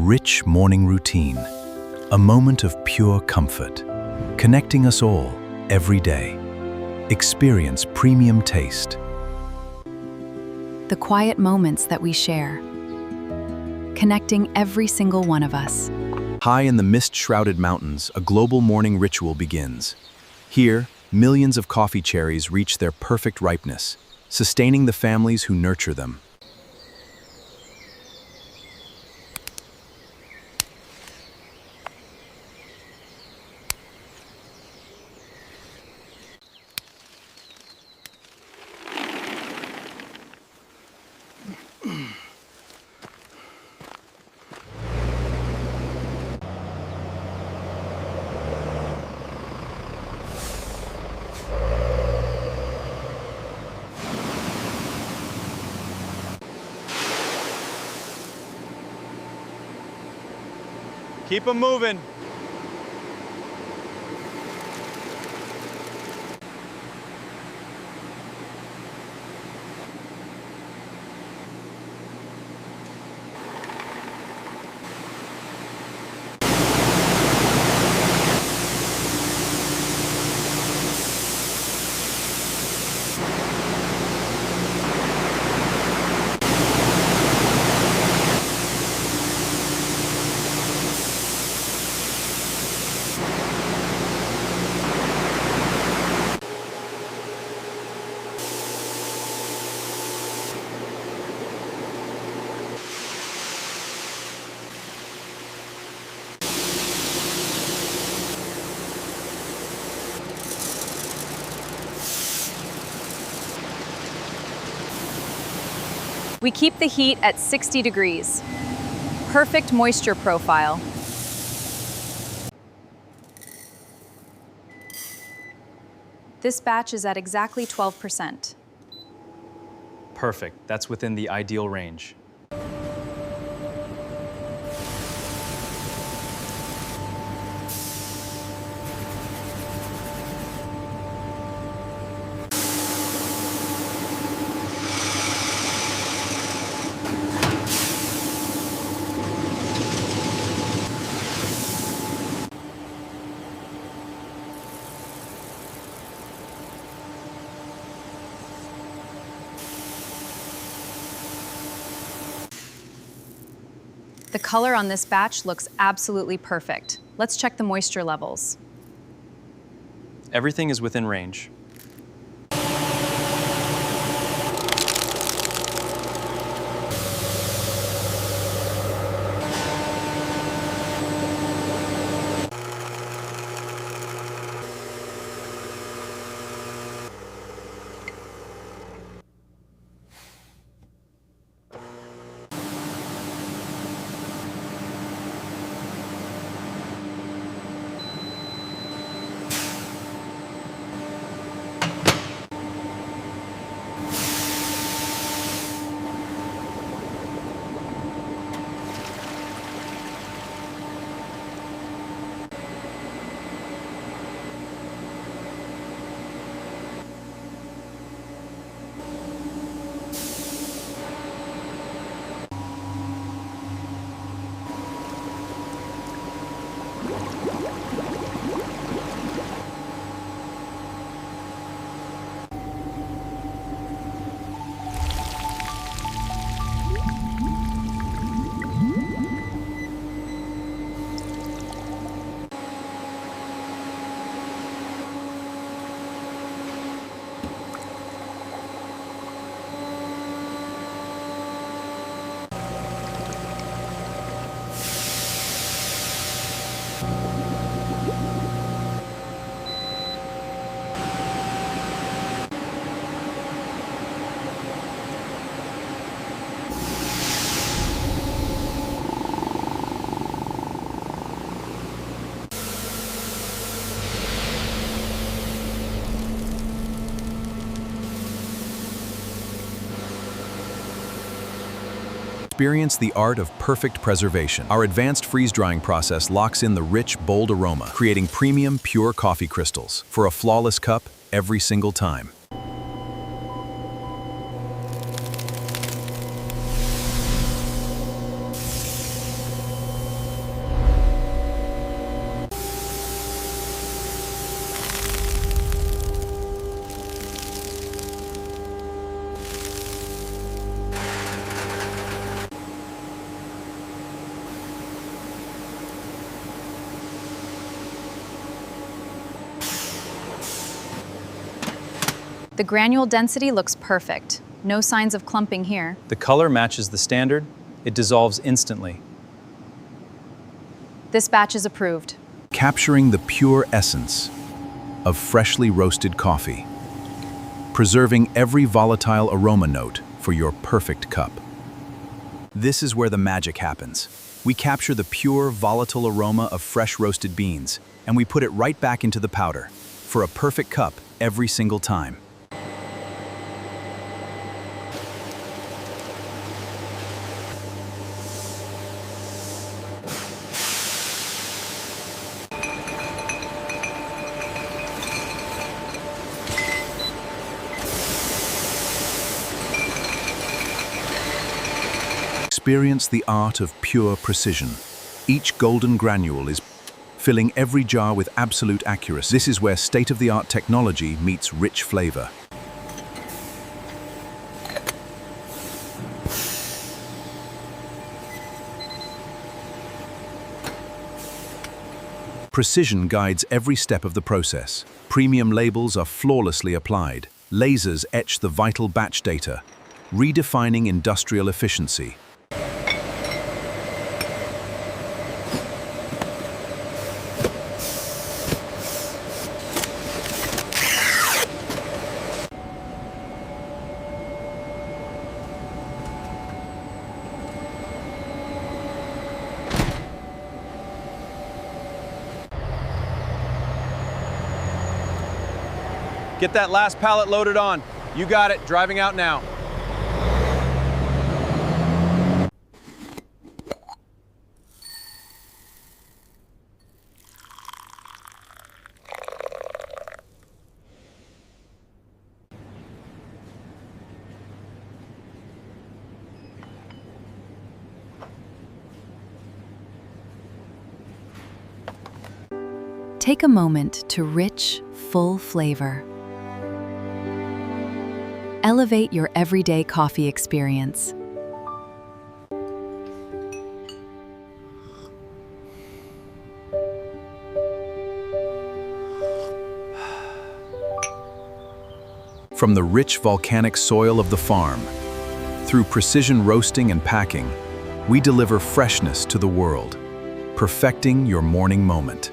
rich morning routine, a moment of pure comfort, connecting us all every day. Experience premium taste. The quiet moments that we share, connecting every single one of us. High in the mist-shrouded mountains, a global morning ritual begins. Here, millions of coffee cherries reach their perfect ripeness, sustaining the families who nurture them. Keep them moving. We keep the heat at 60 degrees. Perfect moisture profile. This batch is at exactly 12%. Perfect. That's within the ideal range. The color on this batch looks absolutely perfect. Let's check the moisture levels. Everything is within range. Experience the art of perfect preservation. Our advanced freeze-drying process locks in the rich, bold aroma, creating premium, pure coffee crystals for a flawless cup every single time. The granule density looks perfect. No signs of clumping here. The color matches the standard. It dissolves instantly. This batch is approved. Capturing the pure essence of freshly roasted coffee, preserving every volatile aroma note for your perfect cup. This is where the magic happens. We capture the pure, volatile aroma of fresh roasted beans, and we put it right back into the powder for a perfect cup every single time. Experience the art of pure precision. Each golden granule is filling every jar with absolute accuracy. This is where state-of-the-art technology meets rich flavor. Precision guides every step of the process. Premium labels are flawlessly applied. Lasers etch the vital batch data, redefining industrial efficiency. Get that last pallet loaded on. You got it, driving out now. Take a moment to rich, full flavor. Elevate your everyday coffee experience. From the rich volcanic soil of the farm, through precision roasting and packing, we deliver freshness to the world, perfecting your morning moment.